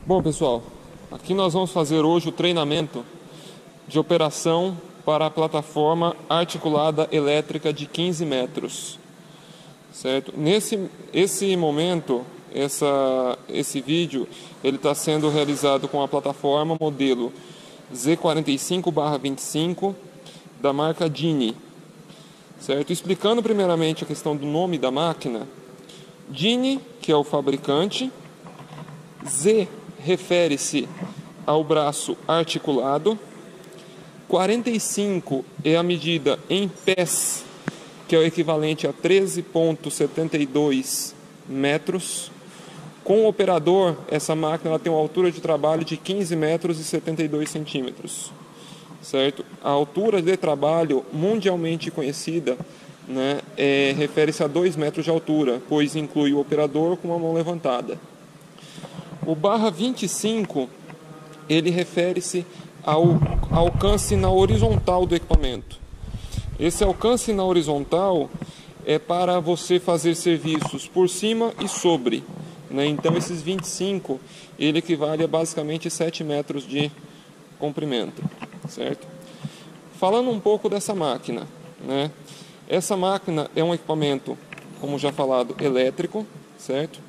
Bom, pessoal, aqui nós vamos fazer hoje o treinamento de operação para a plataforma articulada elétrica de 15 metros, certo? Esse momento, esse vídeo, ele está sendo realizado com a plataforma modelo Z45/25 da marca Genie, certo? Explicando primeiramente a questão do nome da máquina. Genie, que é o fabricante, Z refere-se ao braço articulado, 45 é a medida em pés, que é o equivalente a 13,72 metros. Com o operador, essa máquina ela tem uma altura de trabalho de 15 metros e 72 centímetros, certo? A altura de trabalho mundialmente conhecida, né, refere-se a 2 metros de altura, pois inclui o operador com a mão levantada. O /25, ele refere-se ao alcance na horizontal do equipamento. Esse alcance na horizontal é para você fazer serviços por cima e sobre, né? Então esses 25, ele equivale a basicamente 7 metros de comprimento, certo? Falando um pouco dessa máquina, né? Essa máquina é um equipamento, como já falado, elétrico, certo?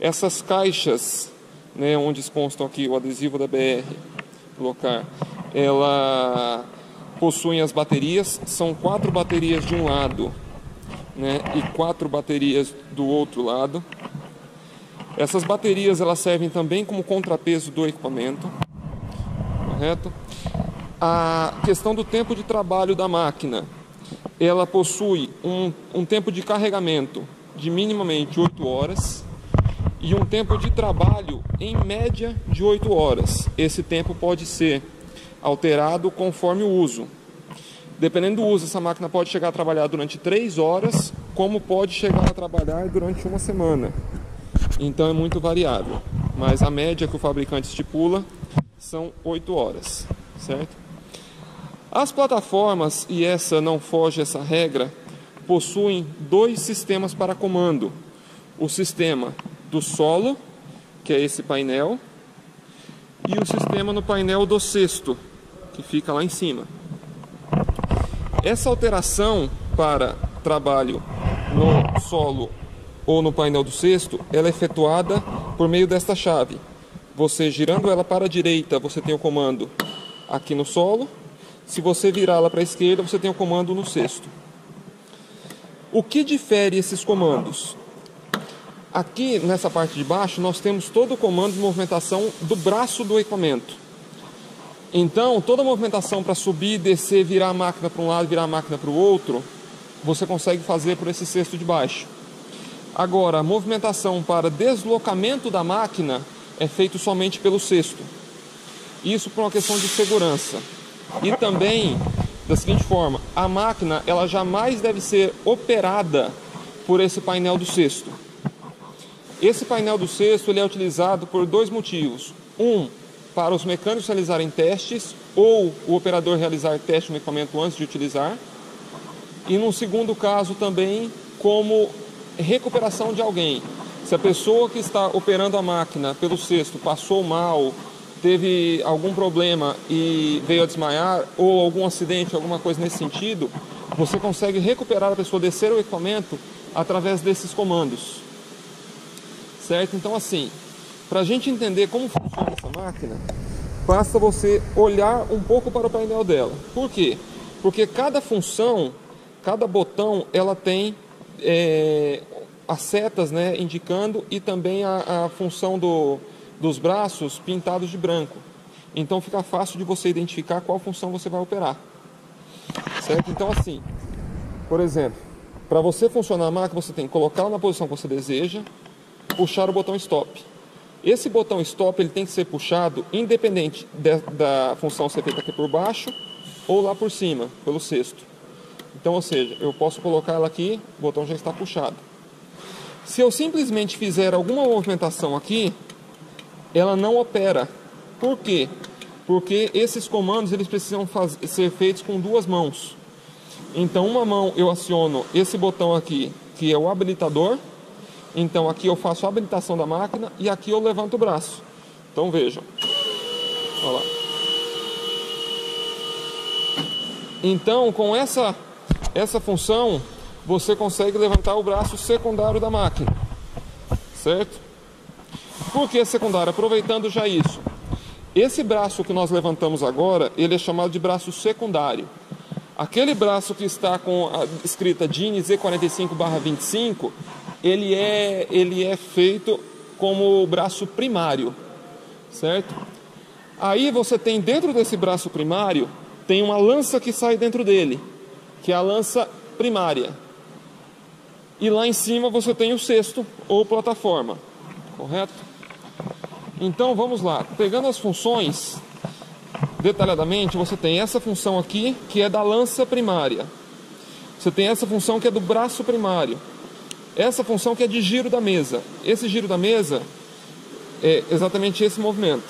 Essas caixas, né, onde constam aqui o adesivo da BR Locar, ela possuem as baterias, são 4 baterias de um lado, né, e 4 baterias do outro lado. Essas baterias elas servem também como contrapeso do equipamento, correto? A questão do tempo de trabalho da máquina, ela possui um tempo de carregamento de minimamente 8 horas, e um tempo de trabalho em média de 8 horas. Esse tempo pode ser alterado conforme o uso. Dependendo do uso, essa máquina pode chegar a trabalhar durante 3 horas, como pode chegar a trabalhar durante uma semana. Então é muito variável, mas a média que o fabricante estipula são 8 horas, certo? As plataformas, e essa não foge essa regra, possuem 2 sistemas para comando. O sistema do solo, que é esse painel, e o sistema no painel do cesto, que fica lá em cima. Essa alteração para trabalho no solo ou no painel do cesto, ela é efetuada por meio desta chave. Você girando ela para a direita, você tem o comando aqui no solo. Se você virá-la para a esquerda, você tem o comando no cesto. O que difere esses comandos? Aqui nessa parte de baixo nós temos todo o comando de movimentação do braço do equipamento. Então toda a movimentação para subir, descer, virar a máquina para um lado, virar a máquina para o outro, você consegue fazer por esse cesto de baixo. Agora a movimentação para deslocamento da máquina é feito somente pelo cesto. Isso por uma questão de segurança. E também da seguinte forma, a máquina ela jamais deve ser operada por esse painel do cesto. Esse painel do cesto ele é utilizado por 2 motivos. Para os mecânicos realizarem testes ou o operador realizar teste no equipamento antes de utilizar. E num segundo caso também como recuperação de alguém. Se a pessoa que está operando a máquina pelo cesto passou mal, teve algum problema e veio a desmaiar, ou algum acidente, alguma coisa nesse sentido, você consegue recuperar a pessoa, descer o equipamento através desses comandos. Certo? Então assim, para a gente entender como funciona essa máquina, basta você olhar um pouco para o painel dela. Por quê? Porque cada função, cada botão, ela tem as setas, né, indicando, e também a função dos braços pintados de branco. Então fica fácil de você identificar qual função você vai operar. Certo? Então assim, por exemplo, para você funcionar a máquina, você tem que colocá-la na posição que você deseja, puxar o botão stop. Esse botão stop ele tem que ser puxado independente da função ser feita aqui por baixo ou lá por cima, pelo cesto. Então, ou seja, eu posso colocar ela aqui, o botão já está puxado. Se eu simplesmente fizer alguma movimentação aqui, ela não opera. Por quê? Porque esses comandos eles precisam ser feitos com 2 mãos. Então, uma mão eu aciono esse botão aqui, que é o habilitador. Então aqui eu faço a habilitação da máquina e aqui eu levanto o braço. Então vejam. Olha lá. Então, com essa função, você consegue levantar o braço secundário da máquina, certo? Por que secundário? Aproveitando já isso. Esse braço que nós levantamos agora, ele é chamado de braço secundário. Aquele braço que está com a escrita DIN Z45/25, ele é feito como o braço primário, certo? Aí você tem dentro desse braço primário, tem uma lança que sai dentro dele, que é a lança primária. E lá em cima você tem o cesto ou plataforma, correto? Então vamos lá, pegando as funções detalhadamente, você tem essa função aqui, que é da lança primária. Você tem essa função que é do braço primário. Essa função que é de giro da mesa. Esse giro da mesa é exatamente esse movimento.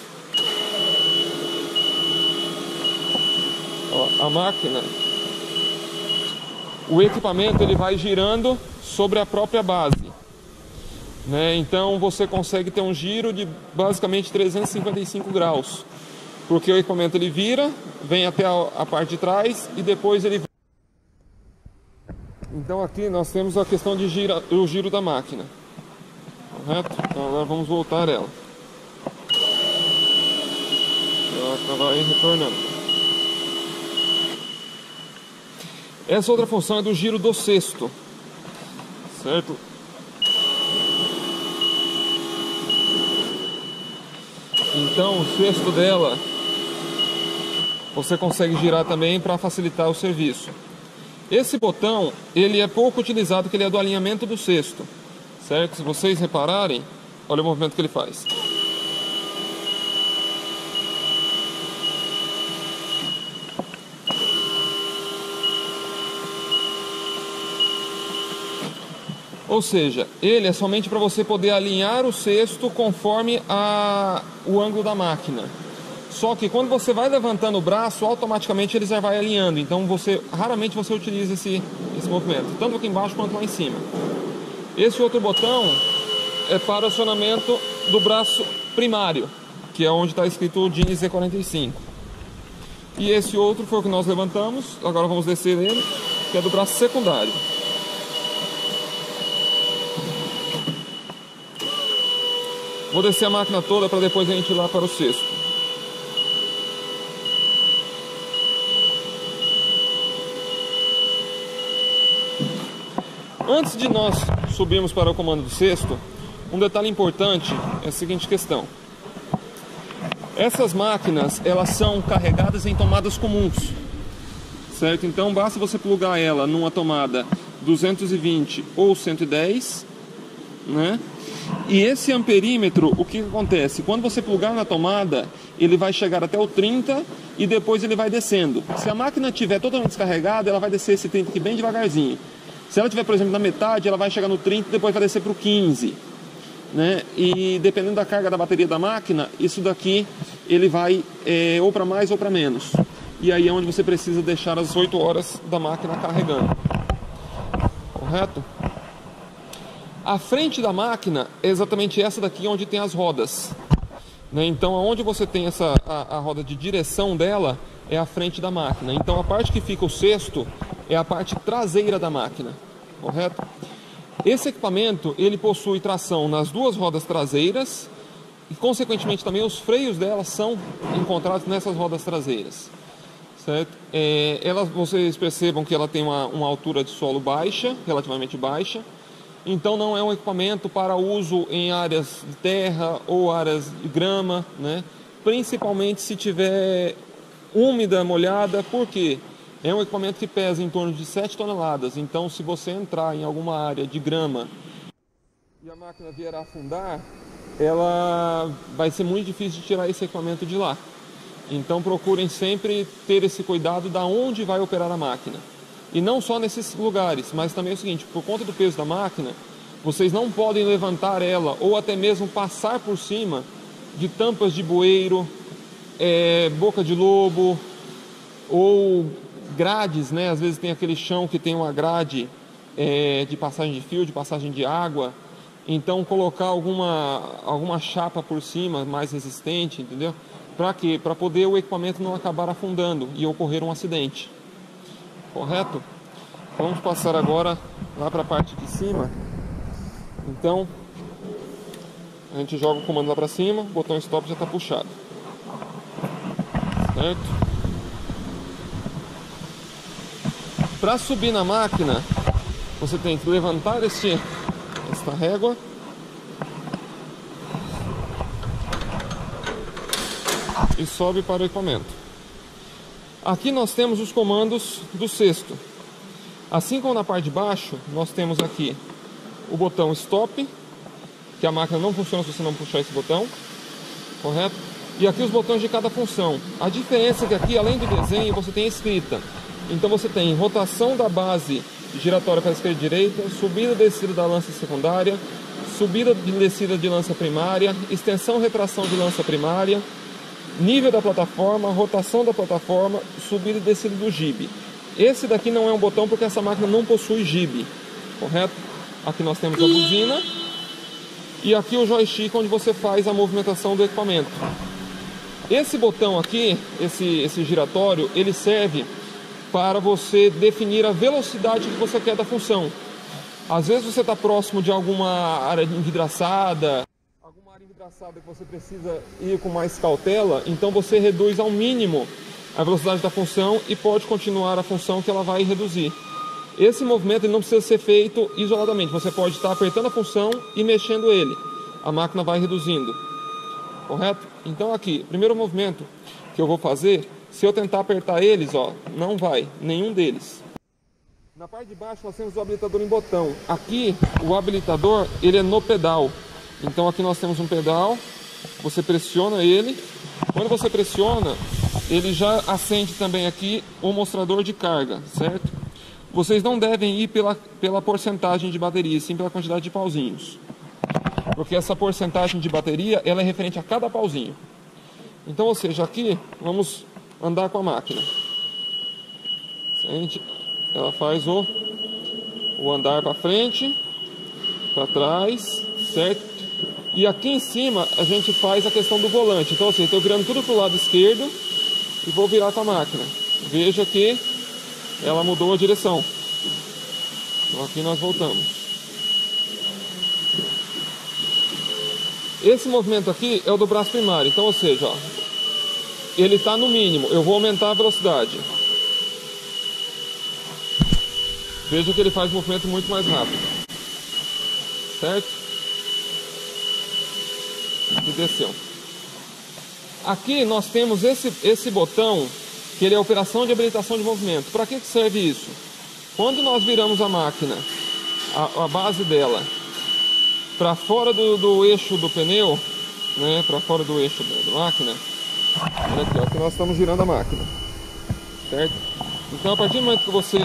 Ó, a máquina, o equipamento, ele vai girando sobre a própria base, né? Então você consegue ter um giro de basicamente 355 graus. Porque o equipamento ele vira, vem até a parte de trás e depois ele... Então aqui nós temos a questão de o giro da máquina, correto? Então agora vamos voltar ela. Ela vai retornando. Essa outra função é do giro do cesto, certo? Então o cesto dela você consegue girar também para facilitar o serviço. Esse botão, ele é pouco utilizado, porque ele é do alinhamento do cesto, certo? Se vocês repararem, olha o movimento que ele faz. Ou seja, ele é somente para você poder alinhar o cesto conforme o ângulo da máquina. Só que quando você vai levantando o braço, automaticamente ele já vai alinhando. Então raramente você utiliza esse movimento, tanto aqui embaixo quanto lá em cima. Esse outro botão é para o acionamento do braço primário, que é onde está escrito o DIN Z45. E esse outro foi o que nós levantamos, agora vamos descer ele, que é do braço secundário. Vou descer a máquina toda para depois a gente ir lá para o cesto. Antes de nós subirmos para o comando do cesto, um detalhe importante é a seguinte questão. Essas máquinas, elas são carregadas em tomadas comuns, certo? Então basta você plugar ela numa tomada 220 ou 110, né? E esse amperímetro, o que acontece? Quando você plugar na tomada, ele vai chegar até o 30 e depois ele vai descendo. Se a máquina estiver totalmente descarregada, ela vai descer esse 30 aqui bem devagarzinho. Se ela estiver, por exemplo, na metade, ela vai chegar no 30 e depois vai descer para o 15, né? E dependendo da carga da bateria da máquina, isso daqui ele vai ou para mais ou para menos. E aí é onde você precisa deixar as 8 horas da máquina carregando, correto? A frente da máquina é exatamente essa daqui, onde tem as rodas, né? Então onde você tem a roda de direção dela é a frente da máquina. Então a parte que fica o cesto é a parte traseira da máquina, correto? Esse equipamento, ele possui tração nas duas rodas traseiras e consequentemente também os freios dela são encontrados nessas rodas traseiras, certo? Vocês percebam que ela tem uma altura de solo baixa, relativamente baixa. Então não é um equipamento para uso em áreas de terra ou áreas de grama, né? Principalmente se tiver úmida, molhada, porque é um equipamento que pesa em torno de 7 toneladas. Então se você entrar em alguma área de grama e a máquina vier a afundar, ela vai ser muito difícil de tirar esse equipamento de lá. Então procurem sempre ter esse cuidado da onde vai operar a máquina. E não só nesses lugares, mas também é o seguinte, por conta do peso da máquina, vocês não podem levantar ela ou até mesmo passar por cima de tampas de bueiro, boca de lobo ou grades, né? Às vezes tem aquele chão que tem uma grade de passagem de fio, de passagem de água. Então colocar alguma chapa por cima mais resistente, entendeu? Para quê? Para poder o equipamento não acabar afundando e ocorrer um acidente. Correto? Vamos passar agora lá para a parte de cima. Então, a gente joga o comando lá para cima, o botão stop já está puxado. Certo? Para subir na máquina, você tem que levantar esta régua. E sobe para o equipamento. Aqui nós temos os comandos do cesto. Assim como na parte de baixo, nós temos aqui o botão stop, que a máquina não funciona se você não puxar esse botão, correto? E aqui os botões de cada função. A diferença é que aqui, além do desenho, você tem a escrita. Então você tem rotação da base giratória para a esquerda e direita, subida e descida da lança secundária, subida e descida de lança primária, extensão e retração de lança primária, nível da plataforma, rotação da plataforma, subida e descida do jibe. Esse daqui não é um botão porque essa máquina não possui jibe, correto? Aqui nós temos a buzina e aqui o joystick onde você faz a movimentação do equipamento. Esse botão aqui, esse giratório, ele serve para você definir a velocidade que você quer da função. Às vezes você está próximo de alguma área envidraçada, que você precisa ir com mais cautela, então você reduz ao mínimo a velocidade da função e pode continuar a função que ela vai reduzir. Esse movimento ele não precisa ser feito isoladamente, você pode estar apertando a função e mexendo ele, a máquina vai reduzindo, correto? Então aqui, primeiro movimento que eu vou fazer, se eu tentar apertar eles, ó, não vai, nenhum deles. Na parte de baixo nós temos o habilitador em botão. Aqui o habilitador ele é no pedal. Então aqui nós temos um pedal, você pressiona ele, quando você pressiona, ele já acende também aqui o mostrador de carga, certo? Vocês não devem ir pela porcentagem de bateria, sim pela quantidade de pauzinhos. Porque essa porcentagem de bateria, ela é referente a cada pauzinho. Então, ou seja, aqui, vamos andar com a máquina. Ela faz o andar para frente, para trás, certo? E aqui em cima a gente faz a questão do volante. Então assim, estou virando tudo para o lado esquerdo e vou virar com a máquina. Veja que ela mudou a direção. Então aqui nós voltamos. Esse movimento aqui é o do braço primário. Então, ou seja, ó, ele está no mínimo. Eu vou aumentar a velocidade. Veja que ele faz um movimento muito mais rápido. Certo? E desceu. Aqui nós temos esse botão que ele é operação de habilitação de movimento. Para que serve isso? Quando nós viramos a máquina, a base dela para fora do eixo do pneu, né, para fora do eixo da máquina, olha aqui, ó, que nós estamos girando a máquina, certo? Então a partir do momento que você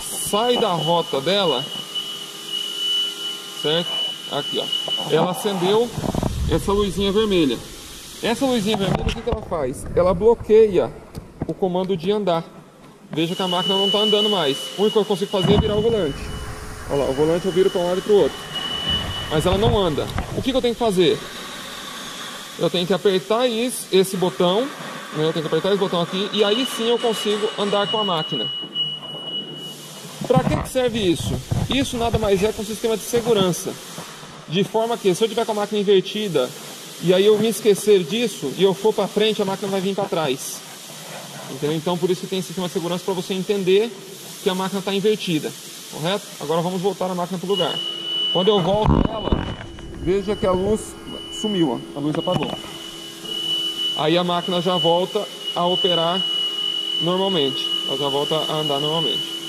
sai da rota dela, certo? Aqui, ó, ela acendeu essa luzinha vermelha. Essa luzinha vermelha, o que ela faz? Ela bloqueia o comando de andar. Veja que a máquina não está andando mais. O único que eu consigo fazer é virar o volante. Olha lá, o volante eu viro para um lado e para o outro. Mas ela não anda. O que eu tenho que fazer? Eu tenho que apertar esse botão, né? Eu tenho que apertar esse botão aqui e aí sim eu consigo andar com a máquina. Para que serve isso? Isso nada mais é que um sistema de segurança. De forma que, se eu tiver com a máquina invertida e aí eu me esquecer disso e eu for para frente, a máquina vai vir para trás. Entendeu? Então, por isso que tem sistema de segurança para você entender que a máquina está invertida. Correto? Agora vamos voltar a máquina para o lugar. Quando eu volto ela, veja que a luz sumiu, ó, a luz apagou. Aí a máquina já volta a operar normalmente. Ela já volta a andar normalmente.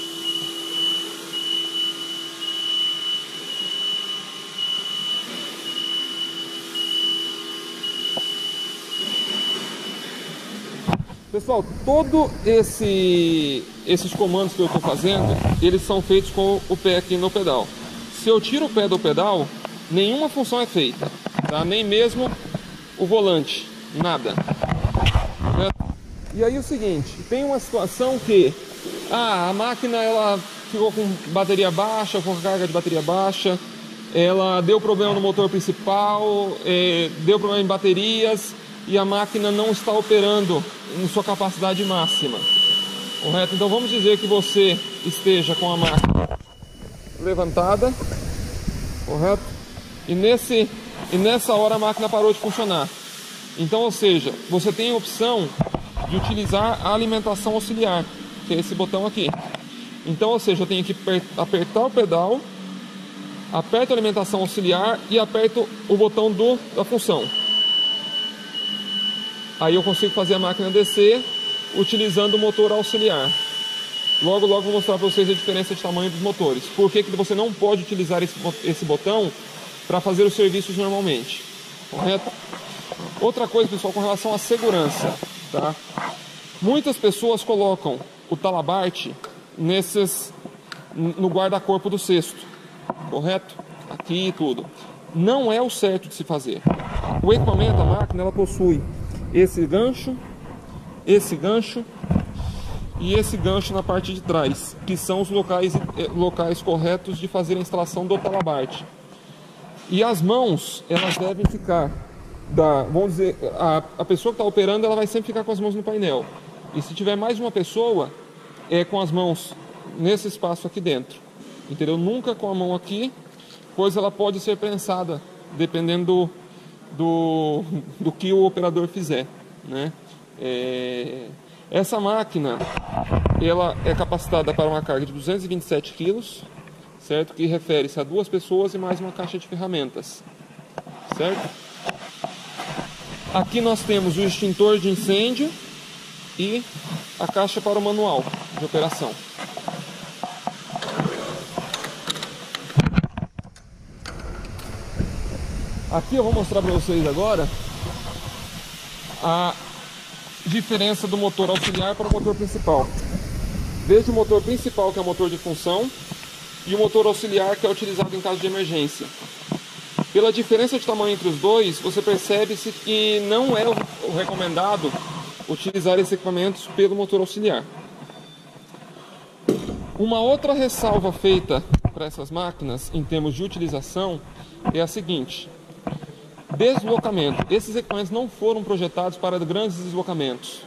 Pessoal, todos esses comandos que eu estou fazendo, eles são feitos com o pé aqui no pedal. Se eu tiro o pé do pedal, nenhuma função é feita, tá? Nem mesmo o volante, nada. E aí o seguinte, tem uma situação que a máquina ela ficou com bateria baixa, com carga de bateria baixa, ela deu problema no motor principal, deu problema em baterias e a máquina não está operando em sua capacidade máxima, correto? Então vamos dizer que você esteja com a máquina levantada, correto? E nessa hora a máquina parou de funcionar. Então, ou seja, você tem a opção de utilizar a alimentação auxiliar, que é esse botão aqui. Então, ou seja, eu tenho que apertar o pedal, aperto a alimentação auxiliar e aperto o botão da função. Aí eu consigo fazer a máquina descer utilizando o motor auxiliar. Logo vou mostrar para vocês a diferença de tamanho dos motores. Por que você não pode utilizar esse botão para fazer os serviços normalmente, correto? Outra coisa, pessoal, com relação à segurança, tá? Muitas pessoas colocam o talabarte no guarda-corpo do cesto, correto? Aqui e tudo. Não é o certo de se fazer. O equipamento, a máquina, ela possui esse gancho e esse gancho na parte de trás, que são os locais corretos de fazer a instalação do talabarte. E as mãos, elas devem ficar, vamos dizer, a pessoa que está operando, ela vai sempre ficar com as mãos no painel. E se tiver mais de uma pessoa, com as mãos nesse espaço aqui dentro, entendeu? Nunca com a mão aqui, pois ela pode ser prensada, dependendo do que o operador fizer, né? Essa máquina, ela é capacitada para uma carga de 227 kg, certo? Que refere-se a 2 pessoas e mais uma caixa de ferramentas, certo? Aqui nós temos o extintor de incêndio e a caixa para o manual de operação. Aqui eu vou mostrar para vocês agora a diferença do motor auxiliar para o motor principal. Desde o motor principal, que é o motor de função, e o motor auxiliar, que é utilizado em caso de emergência. Pela diferença de tamanho entre os dois, você percebe-se que não é o recomendado utilizar esses equipamentos pelo motor auxiliar. Uma outra ressalva feita para essas máquinas, em termos de utilização, é a seguinte: deslocamento. Esses equipamentos não foram projetados para grandes deslocamentos.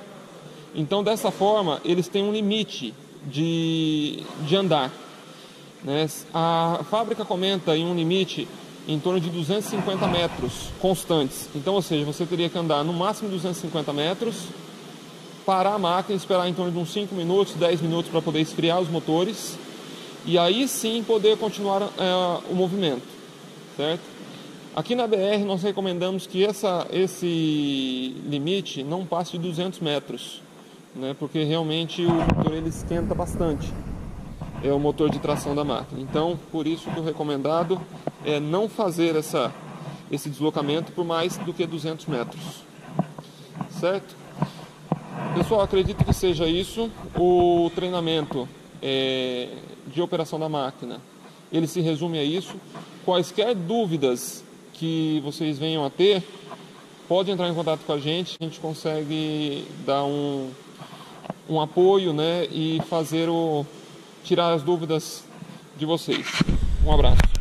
Então, dessa forma, eles têm um limite de andar, né? A fábrica comenta em um limite em torno de 250 metros constantes. Então, ou seja, você teria que andar no máximo 250 metros, parar a máquina, esperar em torno de uns 5 minutos, 10 minutos para poder esfriar os motores e aí sim poder continuar o movimento, certo? Aqui na BR nós recomendamos que esse limite não passe de 200 metros, né? Porque realmente o motor ele esquenta bastante. É o motor de tração da máquina. Então, por isso que o recomendado é não fazer esse deslocamento por mais do que 200 metros. Certo? Pessoal, acredito que seja isso. O treinamento de operação da máquina, ele se resume a isso. Quaisquer dúvidas que vocês venham a ter, pode entrar em contato com a gente consegue dar um apoio, né, e tirar as dúvidas de vocês. Um abraço.